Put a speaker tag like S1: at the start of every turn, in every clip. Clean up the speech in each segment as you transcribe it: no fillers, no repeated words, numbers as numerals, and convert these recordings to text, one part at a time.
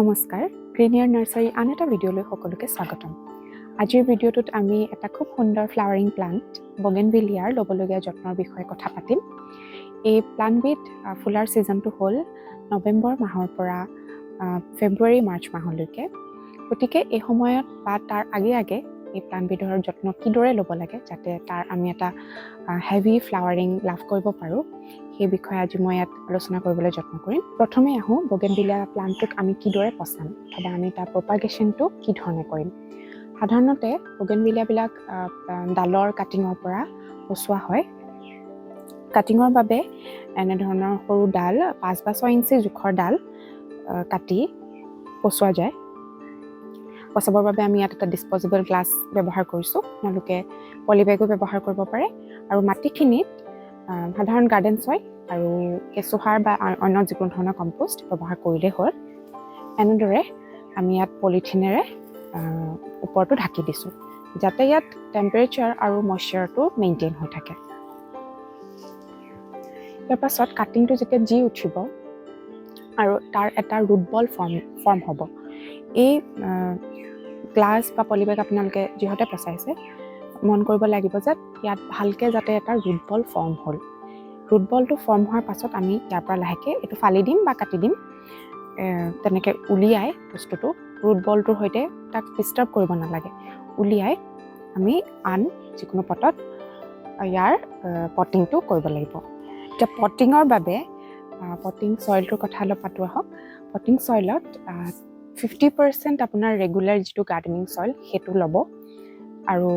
S1: নমস্কাৰ, গ্ৰীনিয়াৰ নাৰ্চাৰী আন এটা ভিডিঅ'লৈ সকলোকে স্বাগতম। আজিৰ ভিডিঅ'টোত আমি এটা খুব সুন্দৰ ফ্লাৱাৰিং প্লাণ্ট বগেনভিলিয়াৰ ল'বলগীয়া যত্নৰ বিষয়ে কথা পাতিম। এই প্লাণ্টবিধ ফুলাৰ ছিজনটো হ'ল নৱেম্বৰ মাহৰ পৰা ফেব্ৰুৱাৰী মাৰ্চ মাহলৈকে। গতিকে এই সময়ত বা তাৰ আগে এই প্লাণ্টবিধৰ যত্ন কিদৰে ল'ব লাগে যাতে তাৰ আমি এটা হেভি ফ্লাৱাৰিং লাভ কৰিব পাৰোঁ, সেই বিষয়ে আজি মই ইয়াত আলোচনা কৰিবলৈ যত্ন কৰিম। প্ৰথমে আহোঁ বগেনভিলিয়া প্লাণ্টটোক আমি কিদৰে পচাম অথবা আমি তাৰ প্ৰপাগেশ্যনটো কি ধৰণে কৰিম। সাধাৰণতে বগেনভিলিয়াবিলাক ডালৰ কাটিঙৰ পৰা পচোৱা হয়। কাটিঙৰ বাবে এনেধৰণৰ সৰু ডাল 5 বা 6 ইঞ্চি জোখৰ ডাল কাটি পচোৱা যায়। পচাবৰ বাবে আমি ইয়াত এটা ডিছপ'জেবল গ্লাছ ব্যৱহাৰ কৰিছোঁ। আপোনালোকে পলিবেগো ব্যৱহাৰ কৰিব পাৰে আৰু মাটিখিনিত সাধাৰণ গাৰ্ডেন ছয় আৰু কেঁচুসাৰ বা অন্য যিকোনো ধৰণৰ কম্পোষ্ট ব্যৱহাৰ কৰিলেই হ'ল। এনেদৰে আমি ইয়াত পলিথিনেৰে ওপৰটো ঢাকি দিছোঁ যাতে ইয়াত টেম্পাৰেচাৰ আৰু মইশ্চাৰটো মেইনটেইন হৈ থাকে। ইয়াৰ পাছত কাটিংটো যেতিয়া জি উঠিব আৰু তাৰ এটা ৰুট বল ফৰ্ম হ'ব। এই গ্লাছ বা পলিবেগ আপোনালোকে যিহতে পচাইছে মন কৰিব লাগিব যে ইয়াত ভালকৈ যাতে এটা ৰুট বল ফৰ্ম হ'ল। ৰুট বলটো ফৰ্ম হোৱাৰ পাছত আমি ইয়াৰ পৰা লাহেকৈ এইটো ফালি দিম বা কাটি দিম। তেনেকৈ উলিয়াই বস্তুটো ৰুট বলটোৰ সৈতে তাক ডিষ্টাৰ্ব কৰিব নালাগে। উলিয়াই আমি আন যিকোনো পটত ইয়াৰ পটিংটো কৰিব লাগিব। এতিয়া পটিঙৰ বাবে পটিং চইলটোৰ কথা অলপ পাতোঁ আহক। পটিং চইলত 50% আপোনাৰ ৰেগুলাৰ যিটো গাৰ্ডেনিং চইল সেইটো ল'ব আৰু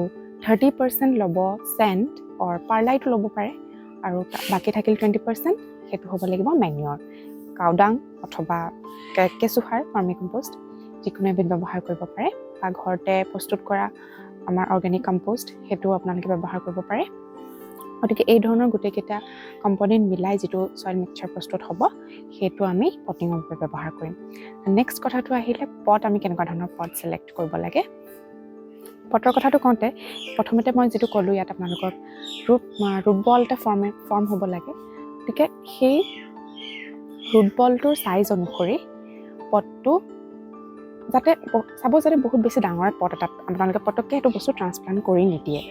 S1: 30% ল'ব চেণ্ড অৰ পাৰ্লাইটো ল'ব পাৰে আৰু বাকী থাকিল 20% সেইটো হ'ব লাগিব মেনিয়ৰ, কাউডাং অথবা কেঁচুসাৰ ভাৰ্মি কম্পোষ্ট যিকোনো এবিধ ব্যৱহাৰ কৰিব পাৰে বা ঘৰতে প্ৰস্তুত কৰা আমাৰ অৰ্গেনিক কম্পোষ্ট সেইটো আপোনালোকে ব্যৱহাৰ কৰিব পাৰে। গতিকে এই ধৰণৰ গোটেইকেইটা কম্পনেণ্ট মিলাই যিটো চইল মিক্সাৰ প্ৰস্তুত হ'ব সেইটো আমি পটিঙৰ বাবে ব্যৱহাৰ কৰিম। নেক্সট কথাটো আহিলে পট আমি কেনেকুৱা ধৰণৰ পট ছিলেক্ট কৰিব লাগে। পটৰ কথাটো কওঁতে প্ৰথমতে মই যিটো ক'লোঁ ইয়াত আপোনালোকক ৰুট বল এটা ফৰ্ম হ'ব লাগে। গতিকে সেই ৰুট বলটোৰ চাইজ অনুসৰি পটটো যাতে চাব যাতে বহুত বেছি ডাঙৰ পট এটাত আপোনালোকে পটককৈ সেইটো বস্তু ট্ৰান্সপ্লাণ্ট কৰি নিদিয়ে।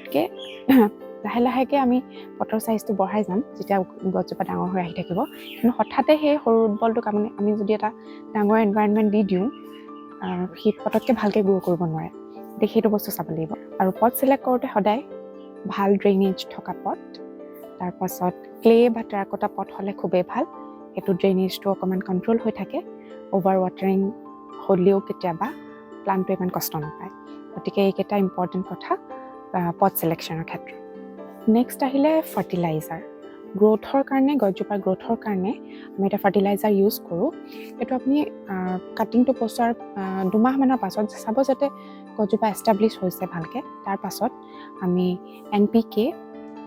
S1: গতিকে লাহে লাহেকৈ আমি পটৰ চাইজটো বঢ়াই যাম যেতিয়া গছজোপা ডাঙৰ হৈ আহি থাকিব। কিন্তু হঠাতে সেই সৰু ৰুট বলটোক আমি যদি এটা ডাঙৰ এনভাইৰনমেণ্ট দি দিওঁ সি পটককৈ ভালকৈ গ্ৰ' কৰিব নোৱাৰে। গতিকে সেইটো বস্তু চাব লাগিব। আৰু পট ছিলেক্ট কৰোঁতে সদায় ভাল ড্ৰেইনেজ থকা পট, তাৰপাছত ক্লে বা টেৰাকোটা পট হ'লে খুবেই ভাল। সেইটো ড্ৰেইনেজটো অকণমান কণ্ট্ৰল হৈ থাকে। অ'ভাৰ ৱাটাৰিং হ'লেও কেতিয়াবা প্লাণ্টটো ইমান কষ্ট নাপায়। গতিকে এইকেইটা ইম্পৰ্টেণ্ট কথা পট ছিলেকশ্যনৰ ক্ষেত্ৰত। নেক্সট আহিলে ফাৰ্টিলাইজাৰ। গ্ৰ'থৰ কাৰণে গছজোপাৰ গ্ৰ'থৰ কাৰণে আমি এটা ফাৰ্টিলাইজাৰ ইউজ কৰোঁ। এইটো আপুনি কাটিংটো পচোৱাৰ 2 মাহমানৰ পাছত চাব যাতে গছজোপা এষ্টাব্লিছ হৈছে ভালকৈ। তাৰ পাছত আমি NPK,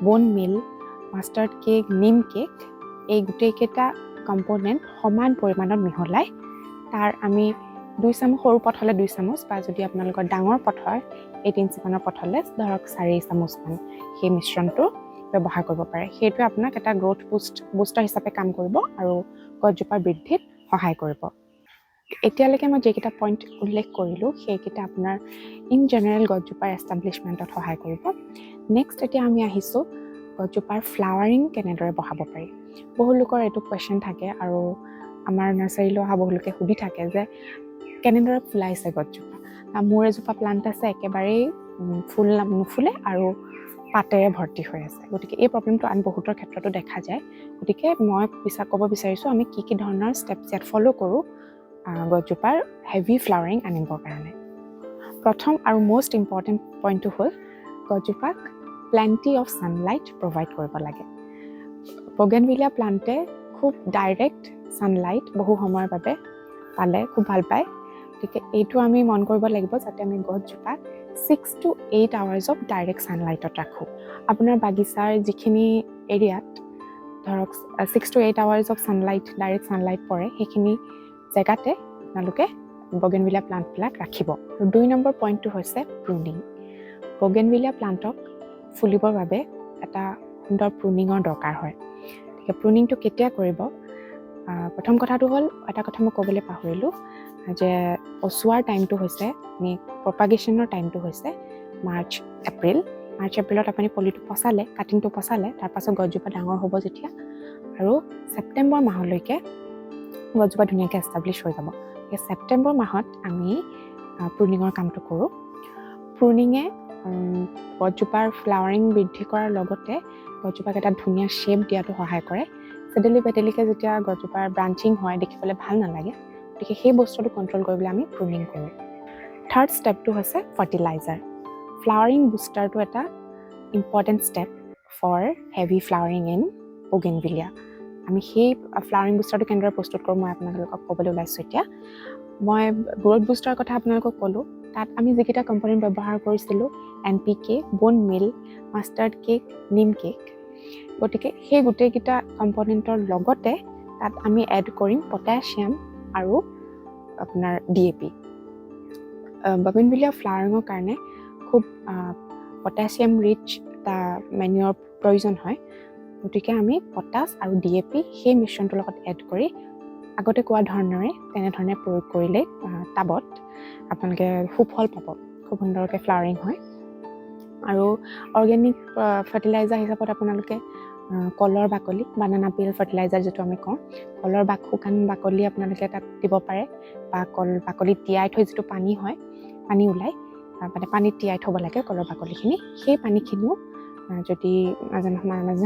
S1: বোন মিল, মাষ্টাৰ্ড কেক, নিম কেক এই গোটেইকেইটা কম্পনেণ্ট সমান পৰিমাণত মিহলাই তাৰ আমি 2 চামুচ, সৰু পট হ'লে 2 চামুচ বা যদি আপোনালোকৰ ডাঙৰ পট হয় 8 ইঞ্চিমানৰ পট হ'লে ধৰক 4 চামুচমান সেই মিশ্ৰণটো ব্যৱহাৰ কৰিব পাৰে। সেইটোৱে আপোনাক এটা গ্ৰ'থ বুষ্টাৰ হিচাপে কাম কৰিব আৰু গছজোপাৰ বৃদ্ধিত সহায় কৰিব। এতিয়ালৈকে মই যিকেইটা পইণ্ট উল্লেখ কৰিলোঁ সেইকেইটা আপোনাৰ ইন জেনেৰেল গছজোপাৰ এষ্টাব্লিছমেণ্টত সহায় কৰিব। নেক্সট এতিয়া আমি আহিছোঁ গছজোপাৰ ফ্লাৱাৰিং কেনেদৰে বঢ়াব পাৰি। বহু লোকৰ এইটো কুৱেশ্যন থাকে আৰু আমাৰ নাৰ্চাৰীলৈ অহা বহু লোকে সুধি থাকে যে কেনেদৰে ফুলাইছে গছজোপা। মোৰ এজোপা প্লাণ্ট আছে একেবাৰেই ফুল নুফুলে আৰু পাতেৰে ভৰ্তি হৈ আছে। গতিকে এই প্ৰব্লেমটো আন বহুতৰ ক্ষেত্ৰতো দেখা যায়। গতিকে মই ক'ব বিচাৰিছোঁ আমি কি ধৰণৰ ষ্টেপছ ইয়াত ফ'ল' কৰোঁ গছজোপাৰ হেভি ফ্লাৱাৰিং আনিবৰ কাৰণে। প্ৰথম আৰু মষ্ট ইম্পৰ্টেণ্ট পইণ্টটো হ'ল গছজোপাক প্লেণ্টি অফ ছানলাইট প্ৰভাইড কৰিব লাগে। বগেনভিলিয়া প্লাণ্টে খুব ডাইৰেক্ট ছানলাইট বহু সময়ৰ বাবে পালে খুব ভাল পায়। গতিকে এইটো আমি মন কৰিব লাগিব যাতে আমি গছজোপাক 6 to 8 আৱাৰ্ছ অফ ডাইৰেক্ট ছানলাইটত ৰাখোঁ। আপোনাৰ বাগিচাৰ যিখিনি এৰিয়াত ধৰক 6 to 8 hours of sunlight direct sunlight পৰে সেইখিনি জেগাতে আপোনালোকে বগেনভিলিয়া প্লাণ্টবিলাক ৰাখিব। আৰু 2 নম্বৰ পইণ্টটো হৈছে প্ৰুনিং। বগেনভিলিয়া প্লাণ্টক ফুলিবৰ বাবে এটা সুন্দৰ প্ৰুনিঙৰ দৰকাৰ হয়। গতিকে প্ৰুনিংটো কেতিয়া কৰিব? প্ৰথম কথাটো হ'ল এটা কথা মই ক'বলৈ পাহৰিলোঁ যে পচোৱাৰ টাইমটো হৈছে আমি প্ৰপাগেশ্যনৰ টাইমটো হৈছে মাৰ্চ এপ্ৰিলত আপুনি পলিটো পচালে, কাটিংটো পচালে, তাৰপাছত গছজোপা ডাঙৰ হ'ব যেতিয়া, আৰু ছেপ্টেম্বৰ মাহলৈকে গছজোপা ধুনীয়াকৈ এষ্টাব্লিছ হৈ যাব। সেই ছেপ্টেম্বৰ মাহত আমি প্ৰুনিঙৰ কামটো কৰোঁ। প্ৰুনিঙে গছজোপাৰ ফ্লাৱাৰিং বৃদ্ধি কৰাৰ লগতে গছজোপাক এটা ধুনীয়া শ্বেপ দিয়াটো সহায় কৰে। চেডেলি পেডেলিকৈ যেতিয়া গছজোপাৰ ব্ৰাঞ্চিং হয়, দেখিবলৈ ভাল নালাগে, গতিকে সেই বস্তুটো কণ্ট্ৰল কৰিবলৈ আমি প্ৰুনিং কৰোঁ। থাৰ্ড ষ্টেপটো হৈছে ফাৰ্টিলাইজাৰ। ফ্লাৱাৰিং বুষ্টাৰটো এটা important step for heavy flowering in bougainvillea. আমি সেই ফ্লাৱাৰিং বুষ্টাৰটো কেনেদৰে প্ৰস্তুত কৰোঁ মই আপোনালোকক ক'বলৈ ওলাইছোঁ এতিয়া। মই গ্ৰ'থ বুষ্টাৰৰ কথা আপোনালোকক ক'লোঁ। তাত আমি যিকেইটা কম্পনেণ্ট ব্যৱহাৰ কৰিছিলোঁ, NPK, বোন মিল, মাষ্টাৰ্ড কেক, নিম কেক, গতিকে সেই গোটেইকেইটা কম্পনেণ্টৰ লগতে তাত আমি এড কৰিম পটাছিয়াম আৰু আপোনাৰ DAP। বগেনভিলিয়া ফ্লাৱাৰিঙৰ কাৰণে খুব পটাছিয়াম ৰিচ এটা মেনিয়ৰ প্ৰয়োজন হয়, গতিকে আমি পটাছ আৰু DAP সেই মিশ্ৰণটোৰ লগত এড কৰি আগতে কোৱা ধৰণেৰে তেনেধৰণে প্ৰয়োগ কৰিলে টাবত আপোনালোকে সুফল পাব, খুব সুন্দৰকৈ ফ্লাৱাৰিং হয়। আৰু অৰ্গেনিক ফাৰ্টিলাইজাৰ হিচাপত আপোনালোকে কলৰ বাকলি, বানানা পিল ফাৰ্টিলাইজাৰ যিটো আমি কওঁ, কলৰ শুকান বাকলি আপোনালোকে তাত দিব পাৰে, বা কল বাকলিত তিয়াই থৈ যিটো পানী হয়, পানী ওলায়, মানে পানীত তিয়াই থ'ব লাগে কলৰ বাকলিখিনি। সেই পানীখিনিও যদি মাজে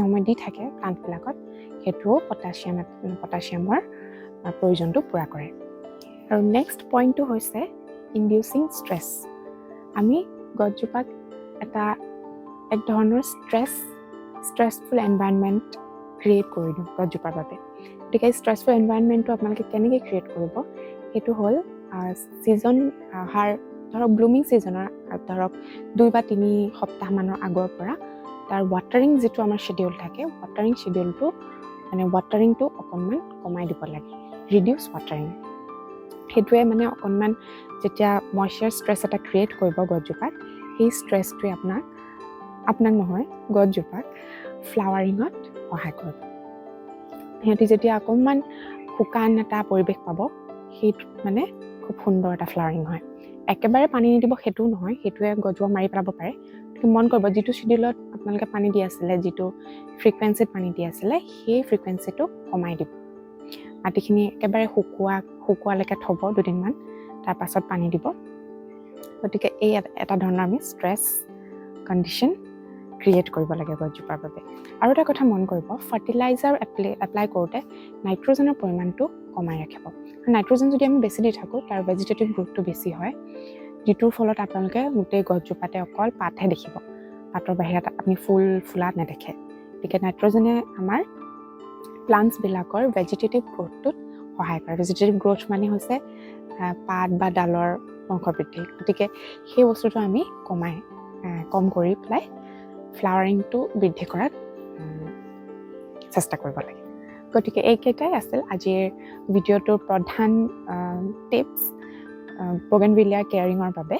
S1: সময়ে দি থাকে প্লাণ্টবিলাকত, সেইটোও পটাছিয়ামৰ প্ৰয়োজনটো পূৰা কৰে। আৰু নেক্সট পইণ্টটো হৈছে ইনডিউচিং ষ্ট্ৰেছ। আমি গছজোপাক এক ধৰণৰ ষ্ট্ৰেছফুল এনভাইৰনমেণ্ট ক্ৰিয়েট কৰি দিওঁ গছজোপাৰ বাবে। গতিকে এই ষ্ট্ৰেছফুল এনভাইৰনমেণ্টটো আপোনালোকে কেনেকৈ ক্ৰিয়েট কৰিব, সেইটো হ'ল ছিজন ধৰক ব্লুমিং ছিজনৰ ধৰক 2 বা 3 সপ্তাহমানৰ আগৰ পৰা তাৰ ৱাটাৰিং যিটো আমাৰ শ্বেডিউল থাকে, ৱাটাৰিংটো অকণমান কমাই দিব লাগে, ৰিডিউচ ৱাটাৰিং। সেইটোৱে মানে অকণমান যেতিয়া মইশ্চাৰ ষ্ট্ৰেছ এটা ক্ৰিয়েট কৰিব গছজোপাত, সেই ষ্ট্ৰেছটোৱে আপোনাক নহয় গছজোপাক ফ্লাৱাৰিঙত সহায় কৰিব। সিহঁতি যেতিয়া অকণমান শুকান এটা পৰিৱেশ পাব, সেইটো মানে খুব সুন্দৰ এটা ফ্লাৱাৰিং হয়। একেবাৰে পানী নিদিব সেইটোও নহয়, সেইটোৱে গছজোপা মাৰি পেলাব পাৰে। মন কৰিব যিটো শ্বেডিউলত আপোনালোকে পানী দি আছিলে, যিটো ফ্ৰিকুৱেঞ্চিত পানী দি আছিলে, সেই ফ্ৰিকুৱেঞ্চিটো কমাই দিব। মাটিখিনি একেবাৰে শুকোৱালৈকে থ'ব 2 দিনমান, তাৰপাছত পানী দিব। গতিকে এই এটা ধৰণৰ আমি ষ্ট্ৰেছ কণ্ডিশ্যন ক্ৰিয়েট কৰিব লাগে গছজোপাৰ বাবে। আৰু এটা কথা মন কৰিব, ফাৰ্টিলাইজাৰ এপ্লাই কৰোঁতে নাইট্ৰজেনৰ পৰিমাণটো কমাই ৰাখিব। নাইট্ৰজেন যদি আমি বেছি দি থাকোঁ, তাৰ ভেজিটেটিভ গ্ৰোথটো বেছি হয়, যিটোৰ ফলত আপোনালোকে গোটেই গছজোপাতে অকল পাতহে দেখিব, পাতৰ বাহিৰত আপুনি ফুলা নেদেখে। গতিকে নাইট্ৰজেনে আমাৰ প্লাণ্টছবিলাকৰ ভেজিটেটিভ গ্ৰোথটোত সহায় কৰে। ভেজিটেটিভ গ্ৰোথ মানে হৈছে পাত বা ডালৰ বংশবৃদ্ধি। গতিকে সেই বস্তুটো আমি কম কৰি পেলাই ফ্লাৱাৰিংটো বৃদ্ধি কৰাত চেষ্টা কৰিব লাগে। গতিকে এইকেইটাই আছিল আজিৰ ভিডিঅ'টোৰ প্ৰধান টিপছ বগেনভিলিয়াৰ কেয়াৰিঙৰ বাবে।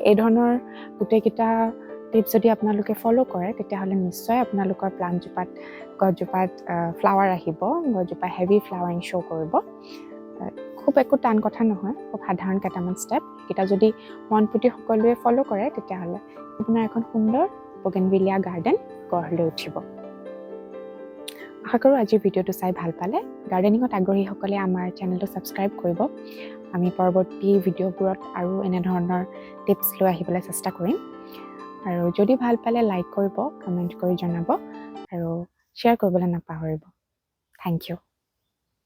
S1: এই ধৰণৰ গোটেইকেইটা টিপছ যদি আপোনালোকে ফ'ল' কৰে, তেতিয়াহ'লে নিশ্চয় আপোনালোকৰ গছজোপাত ফ্লাৱাৰ আহিব, গছজোপাই হেভি ফ্লাৱাৰিং শ্ব' কৰিব। খুব একো টান কথা নহয়, খুব সাধাৰণ কেইটামান ষ্টেপ, এইকেইটা যদি মন পুতি সকলোৱে ফ'ল' কৰে, তেতিয়াহ'লে আপোনাৰ এখন সুন্দৰ বগেনভিলিয়া গাৰ্ডেন গঢ় লৈ উঠিব। আশা কৰোঁ আজিৰ ভিডিঅ'টো চাই ভাল পালে। গাৰ্ডেনিঙত আগ্ৰহীসকলে আমাৰ চেনেলটো ছাবস্ক্ৰাইব কৰিব। আমি পৰৱৰ্তী ভিডিঅ'বোৰত আৰু এনেধৰণৰ টিপছ লৈ আহিবলৈ চেষ্টা কৰিম। আৰু যদি ভাল পালে লাইক কৰিব, কমেণ্ট কৰি জনাব, আৰু শ্বেয়াৰ কৰিবলৈ নাপাহৰিব। Thank U.